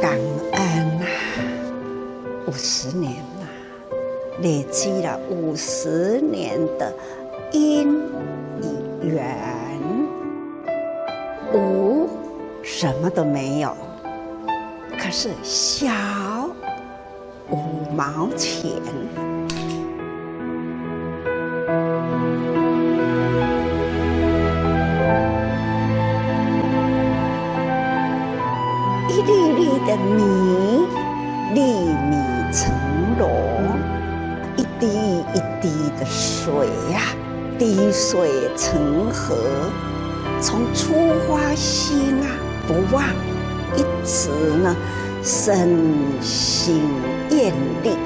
感恩啊，50年了，累积了50年的因与缘。无什么都没有，可是小5毛钱。一粒粒的米，粒米成箩；一滴一滴的水呀，滴水成河。从出发心啊，不忘，一直呢，身心愿力。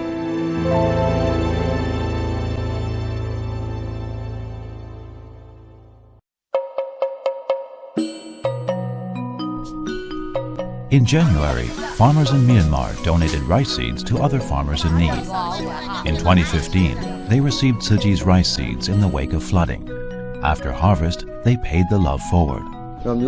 In January, farmers in Myanmar donated rice seeds to other farmers in need. In 2015, they received Tzu Chi's rice seeds in the wake of flooding. After harvest, they paid the love forward. Many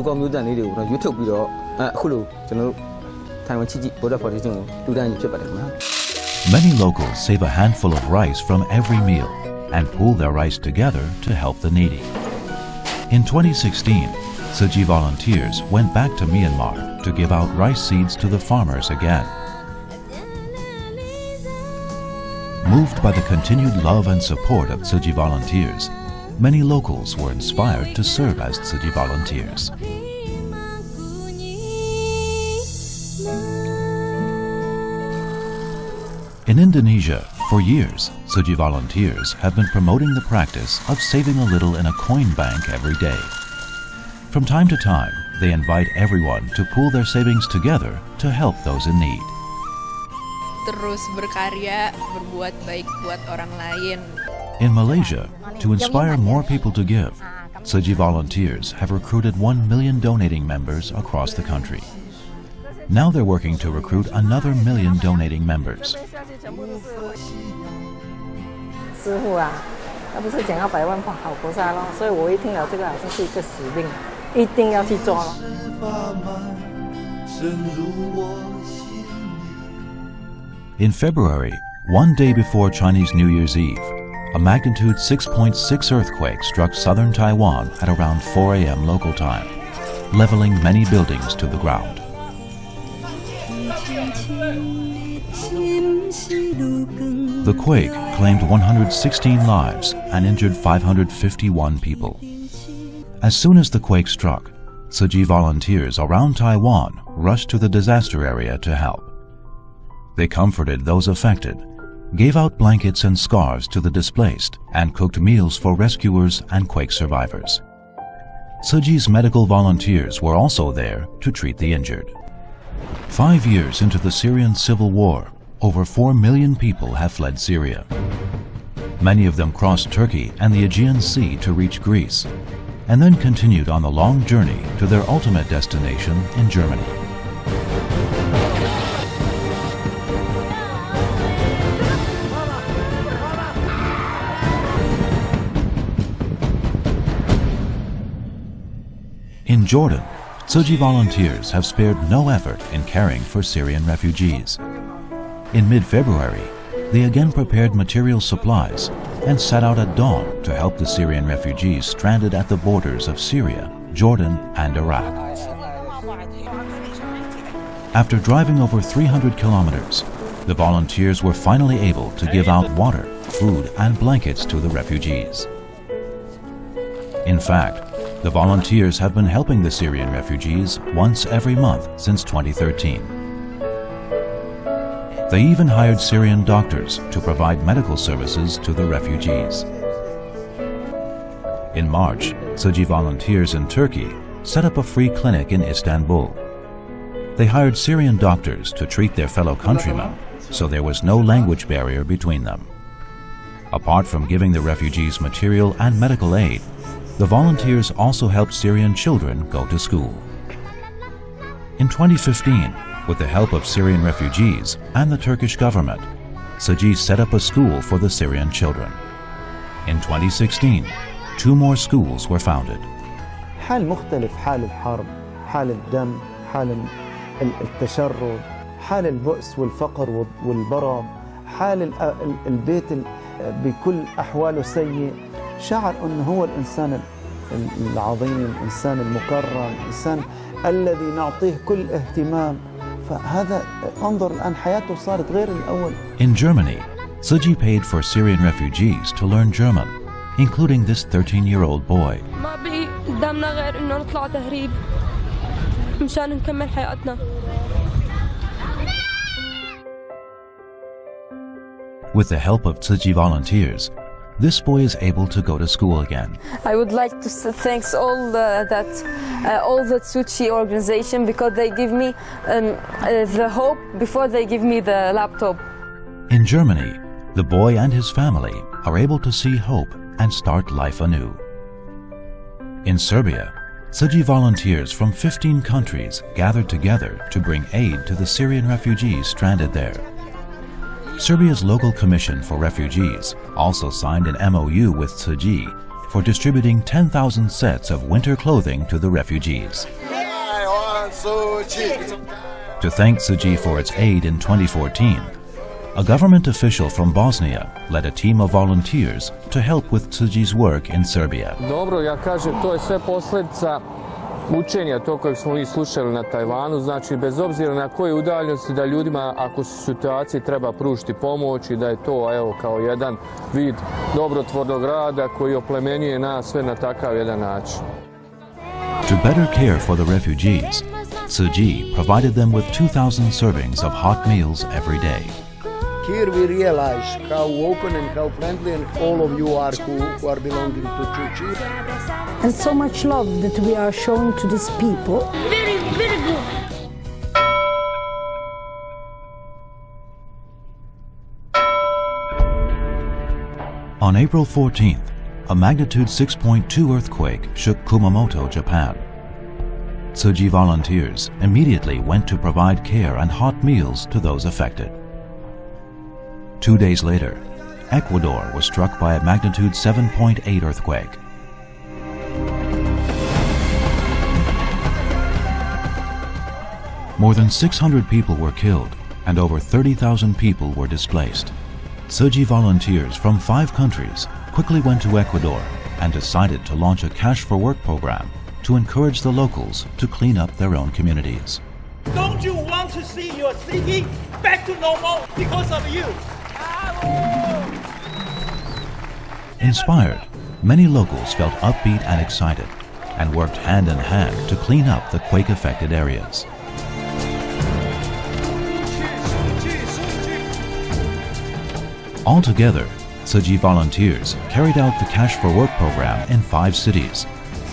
locals save a handful of rice from every meal and pool their rice together to help the needy. In 2016, Tzu Chi volunteers went back to Myanmar to give out rice seeds to the farmers again. Moved by the continued love and support of Tzu Chi volunteers, many locals were inspired to serve as Tzu Chi volunteers. In Indonesia, for years, Tzu Chi volunteers have been promoting the practice of saving a little in a coin bank every day. From time to time, they invite everyone to pool their savings together to help those in need. Terus berkarya, berbuat baik buat orang lain. In Malaysia, to inspire more people to give, Tzu Chi volunteers have recruited 1 million donating members across the country. Now they're working to recruit another 1 million donating members. 师父啊，那不是讲要100万好菩萨咯，所以我一听了这个好像是一个使命，一定要去做咯。In February, one day before Chinese New Year's Eve, a magnitude 6.6 earthquake struck southern Taiwan at around 4 a.m. local time, leveling many buildings to the ground. The quake claimed 116 lives and injured 551 people. As soon as the quake struck, Tzu Chi volunteers around Taiwan rushed to the disaster area to help. They comforted those affected, gave out blankets and scarves to the displaced, and cooked meals for rescuers and quake survivors. Tzu Chi's medical volunteers were also there to treat the injured. 5 years into the Syrian civil war, over 4 million people have fled Syria. Many of them crossed Turkey and the Aegean Sea to reach Greece, and then continued on the long journey to their ultimate destination in Germany. In Jordan, Tzu Chi volunteers have spared no effort in caring for Syrian refugees. In mid-February, they again prepared material supplies and set out at dawn to help the Syrian refugees stranded at the borders of Syria, Jordan, and Iraq. After driving over 300 kilometers, the volunteers were finally able to give out water, food, and blankets to the refugees. In fact, the volunteers have been helping the Syrian refugees once every month since 2013. They even hired Syrian doctors to provide medical services to the refugees. In March, Tzu Chi volunteers in Turkey set up a free clinic in Istanbul. They hired Syrian doctors to treat their fellow countrymen, so there was no language barrier between them. Apart from giving the refugees material and medical aid, the volunteers also helped Syrian children go to school. In 2015, with the help of Syrian refugees and the Turkish government, Tzu Chi set up a school for the Syrian children. In 2016, 2 more schools were founded. حال مختلف، حال الحرب، حال الدم، حال التشرد، حال البؤس والفقر والبرد، حال البيت بكل أحواله سيء. شعر أنه هو الإنسان العظيم، الإنسان المكرم، الإنسان الذي نعطيه كل اهتمام. فهذا انظر الآن حياته صارت غير الأول. In Germany, Tzu Chi paid for Syrian refugees to learn German, including this 13-year-old boy. ما بقي قدامنا غير إنه نطلع تهريب مشان نكمل حياتنا. With the help of Tzu Chi volunteers, this boy is able to go to school again. I would like to thank all the Tzu Chi organization because they give me the hope before they give me the laptop. In Germany, the boy and his family are able to see hope and start life anew. In Serbia, Tzu Chi volunteers from 15 countries gathered together to bring aid to the Syrian refugees stranded there. Serbia's local commission for refugees also signed an MOU with Tzu Chi for distributing 10,000 sets of winter clothing to the refugees. To thank Tzu Chi for its aid in 2014, a government official from Bosnia led a team of volunteers to help with Tzu Chi's work in Serbia. Dobro, ja kažem, to je sve posljedica učenja to kojeg smo mi slušali na Tajvanu, znači bez obzira na koje udaljenosti da ljudima ako su u situaciji treba pružiti pomoć i da je to evo kao jedan vid dobrotvornog rada koji oplemenjuje nas sve na takav jedan način. To better care for the refugees, Tzu Chi provided them with 2,000 servings of hot meals every day. Here we realize how open and how friendly and all of you are who are belonging to Tzu Chi. And so much love that we are showing to these people. Very, very good. On April 14th, a magnitude 6.2 earthquake shook Kumamoto, Japan. Tzu Chi volunteers immediately went to provide care and hot meals to those affected. 2 days later, Ecuador was struck by a magnitude 7.8 earthquake. More than 600 people were killed and over 30,000 people were displaced. Tzu Chi volunteers from 5 countries quickly went to Ecuador and decided to launch a Cash for Work program to encourage the locals to clean up their own communities. Don't you want to see your city back to normal because of you? Inspired, many locals felt upbeat and excited and worked hand in hand to clean up the quake-affected areas. Altogether, Tzu Chi volunteers carried out the Cash for Work program in 5 cities,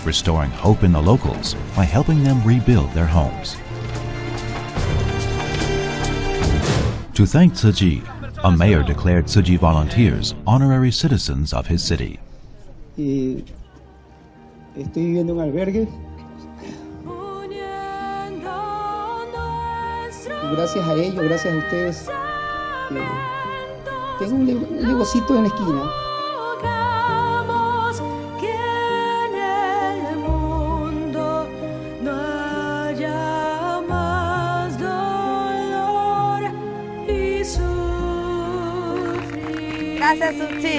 restoring hope in the locals by helping them rebuild their homes. To thank Tzu Chi, a mayor declared Tzu Chi volunteers honorary citizens of his city. Estoy viviendo en un albergue. Y gracias a ellos, gracias a ustedes, tengo un negocito en la esquina. Gracias, Tzu Chi.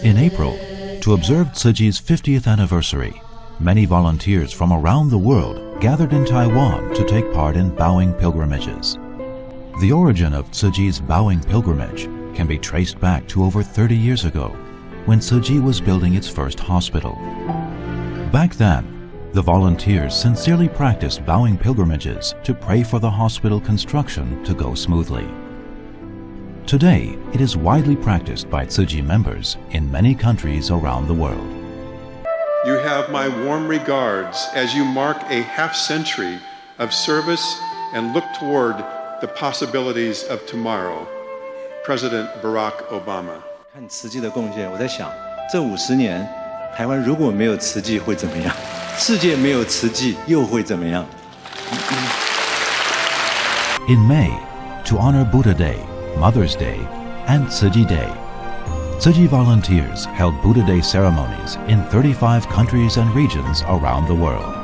In April, to observe Tzu Chi's 50th anniversary, many volunteers from around the world gathered in Taiwan to take part in bowing pilgrimages. The origin of Tzu Chi's bowing pilgrimage can be traced back to over 30 years ago, when Tzu Chi was building its first hospital. Back then, the volunteers sincerely practiced bowing pilgrimages to pray for the hospital construction to go smoothly. Today, it is widely practiced by Tzu Chi members in many countries around the world. You have my warm regards as you mark a half-century of service and look toward the possibilities of tomorrow. President Barack Obama. 看慈济的贡献，我在想，这50年，台湾如果没有慈济会怎么样？世界没有慈济又会怎么样？ In May, to honor Buddha Day, Mother's Day, and Tzu Chi Day, Tzu Chi volunteers held Buddha Day ceremonies in 35 countries and regions around the world.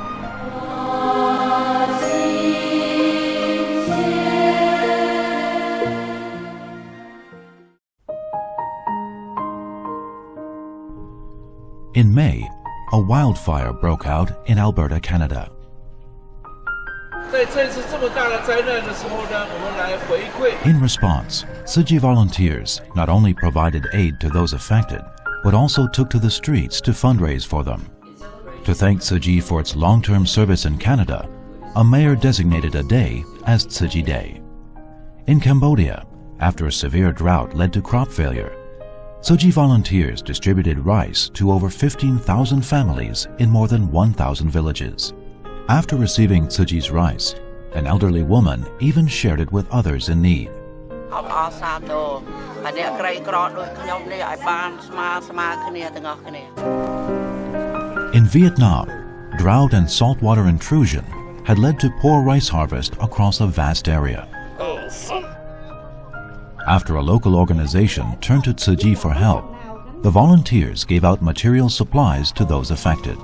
In May, a wildfire broke out in Alberta, Canada. In response, Tzu Chi volunteers not only provided aid to those affected, but also took to the streets to fundraise for them. To thank Tzu Chi for its long-term service in Canada, a mayor designated a day as Tzu Chi Day. In Cambodia, after a severe drought led to crop failure, Tzu Chi volunteers distributed rice to over 15,000 families in more than 1,000 villages. After receiving Tzu Chi's rice, an elderly woman even shared it with others in need. In Vietnam, drought and saltwater intrusion had led to poor rice harvest across a vast area. After a local organization turned to Tzu Chi for help, the volunteers gave out material supplies to those affected.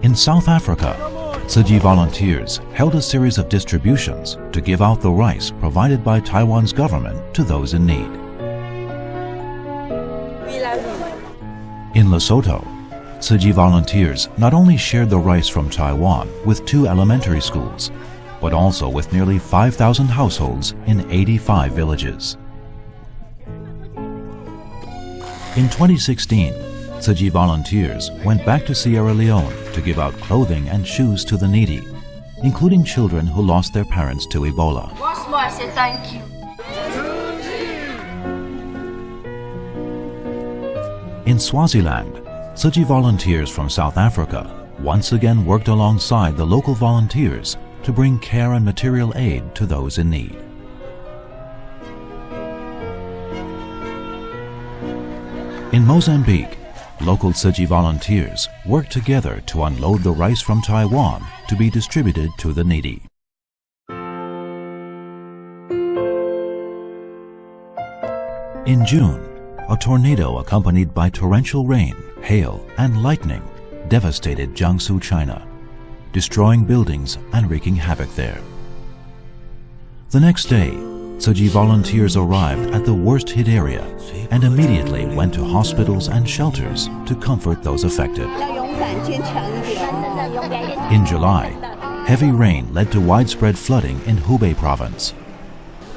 In South Africa, Tzu Chi volunteers held a series of distributions to give out the rice provided by Taiwan's government to those in need. In Lesotho, Tzu Chi volunteers not only shared the rice from Taiwan with 2 elementary schools, but also with nearly 5,000 households in 85 villages. In 2016, Tzu Chi volunteers went back to Sierra Leone to give out clothing and shoes to the needy, including children who lost their parents to Ebola. Once more, I say thank you. In Swaziland, Tzu Chi volunteers from South Africa once again worked alongside the local volunteers to bring care and material aid to those in need. In Mozambique, local Tzu Chi volunteers worked together to unload the rice from Taiwan to be distributed to the needy. In June, a tornado accompanied by torrential rain, hail, and lightning devastated Jiangsu, China, destroying buildings and wreaking havoc there. The next day, Tzu Chi volunteers arrived at the worst-hit area and immediately went to hospitals and shelters to comfort those affected. In July, heavy rain led to widespread flooding in Hubei province.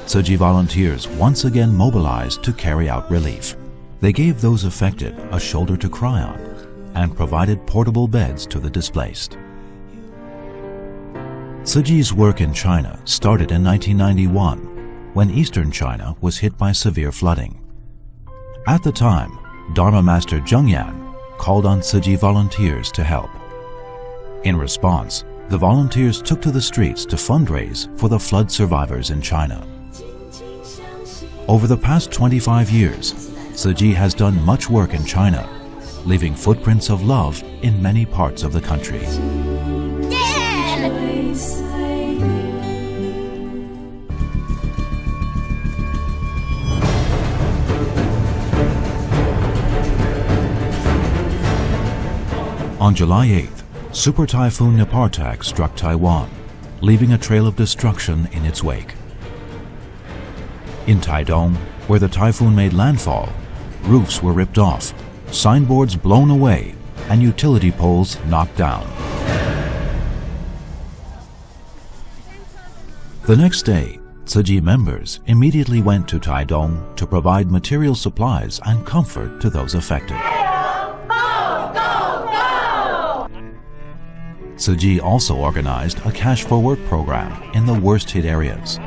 Tzu Chi volunteers once again mobilized to carry out relief. They gave those affected a shoulder to cry on and provided portable beds to the displaced. Tzu Chi's work in China started in 1991 when eastern China was hit by severe flooding. At the time, Dharma Master Zheng Yan called on Tzu Chi volunteers to help. In response, the volunteers took to the streets to fundraise for the flood survivors in China. Over the past 25 years, Tzu Chi has done much work in China, leaving footprints of love in many parts of the country. On July 8th, Super Typhoon Nepartak struck Taiwan, leaving a trail of destruction in its wake. In Taidong, where the typhoon made landfall, roofs were ripped off, signboards blown away, and utility poles knocked down. The next day, Tzu Chi members immediately went to Taidong to provide material supplies and comfort to those affected. Tzu Chi also organized a Cash for Work program in the worst-hit areas.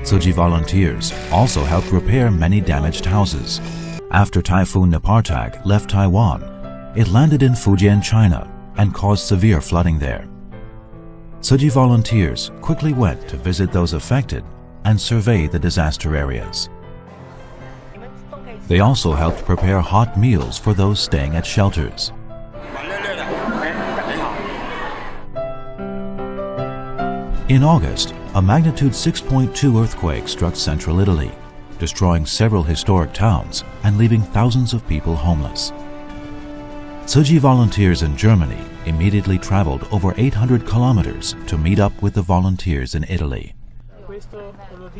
Tzu Chi volunteers also helped repair many damaged houses. After Typhoon Nepartak left Taiwan, it landed in Fujian, China, and caused severe flooding there. Tzu Chi volunteers quickly went to visit those affected and survey the disaster areas. They also helped prepare hot meals for those staying at shelters. In August, a magnitude 6.2 earthquake struck central Italy, destroying several historic towns and leaving thousands of people homeless. Tzu Chi volunteers in Germany immediately traveled over 800 kilometers to meet up with the volunteers in Italy.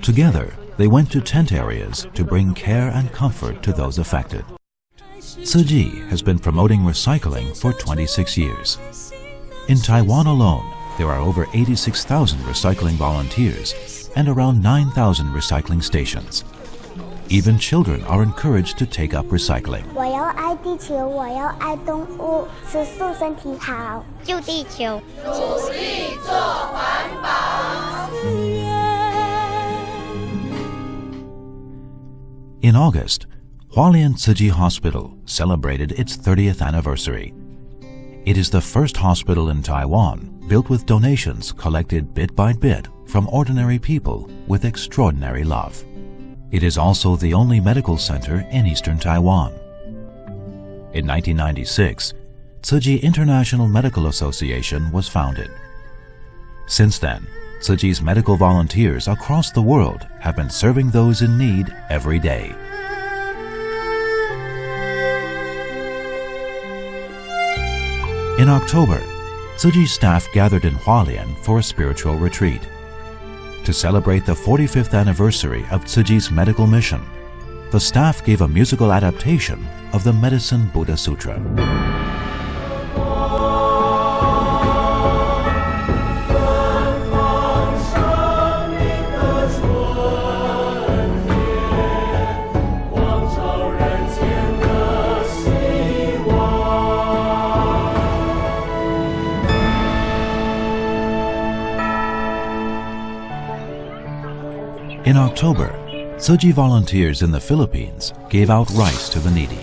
Together, they went to tent areas to bring care and comfort to those affected. Tzu Chi has been promoting recycling for 26 years. In Taiwan alone, there are over 86,000 recycling volunteers and around 9,000 recycling stations. Even children are encouraged to take up recycling. 我要爱地球，我要爱动物，吃素身体好，救地球。努力做环保。 In August, Hualien Tzu Chi Hospital celebrated its 30th anniversary. It is the first hospital in Taiwan built with donations collected bit by bit from ordinary people with extraordinary love. It is also the only medical center in eastern Taiwan. In 1996, Tzu Chi International Medical Association was founded. Since then, Tzu Chi's medical volunteers across the world have been serving those in need every day. In October, Tzu Chi staff gathered in Hualien for a spiritual retreat. To celebrate the 45th anniversary of Tzu Chi's medical mission, the staff gave a musical adaptation of the Medicine Buddha Sutra. In October, Tzu Chi volunteers in the Philippines gave out rice to the needy.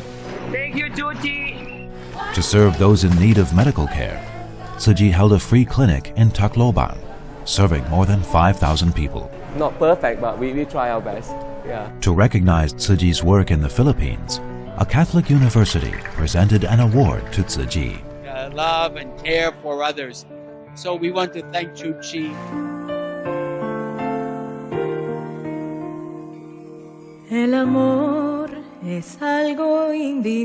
Thank you, Tzu Chi. To serve those in need of medical care, Tzu Chi held a free clinic in Tacloban, serving more than 5,000 people. Not perfect, but we try our best. Yeah. To recognize Tzu Chi's work in the Philippines, a Catholic university presented an award to Tzu Chi. Love and care for others. So we want to thank Tzu Chi. El amor es algo invisible.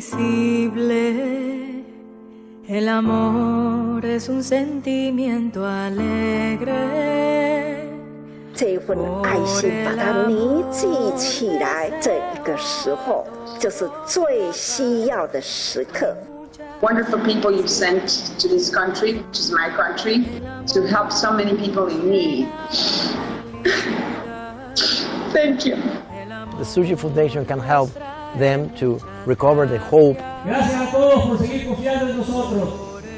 El amor es un sentimiento alegre. 这份爱心把它凝聚起来，这一个时候就是最需要的时刻。 Wonderful people you've sent to this country, which is my country, to help so many people in need. Thank you. The Tzu Chi Foundation can help them to recover the hope. Gracias a todos por seguir confiando en nosotros.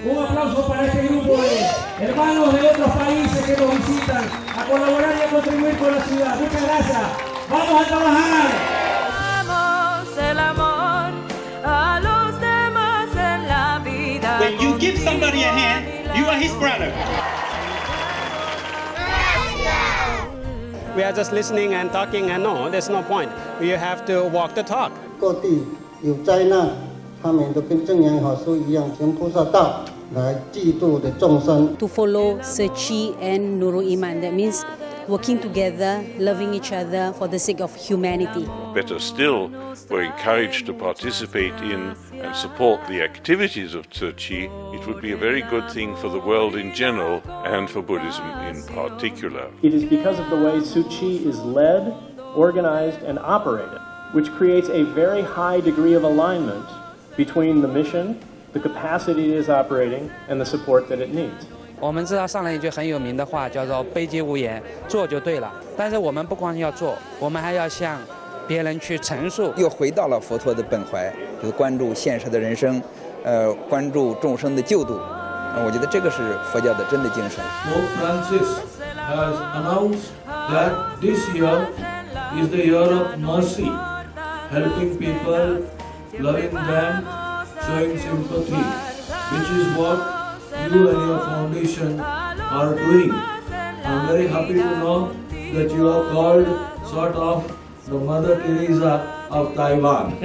Un aplauso para este grupo de hermanos de otros países que nos visitan a colaborar y a contribuir con la ciudad. Muchas gracias. ¡Vamos a trabajar! Damos el amor a los demás en la vida. When you give somebody a hand, you are his brother. We are just listening and talking, and no, there's no point. You have to walk the talk. 各地有灾难，他们都跟正言法师一样，行菩萨道来济度的众生。 To follow Tzu Chi and Nurul Iman, that means working together, loving each other for the sake of humanity. Better still, we're encouraged to participate in and support the activities of Tzu Chi. It would be a very good thing for the world in general and for Buddhism in particular. It is because of the way Tzu Chi is led, organized, and operated, which creates a very high degree of alignment between the mission, the capacity it is operating, and the support that it needs. 我们知道上人一句很有名的话，叫做“悲皆无言，做就对了”。但是我们不光要做，我们还要向别人去陈述。又回到了佛陀的本怀，就是关注现实的人生，关注众生的救度。我觉得这个是佛教的真的精神。Pope Francis has announced that this year is the year of mercy, helping people, loving them, showing sympathy, which is what you and your foundation are doing. I'm very happy to know that you are called sort of the Mother Teresa of Taiwan.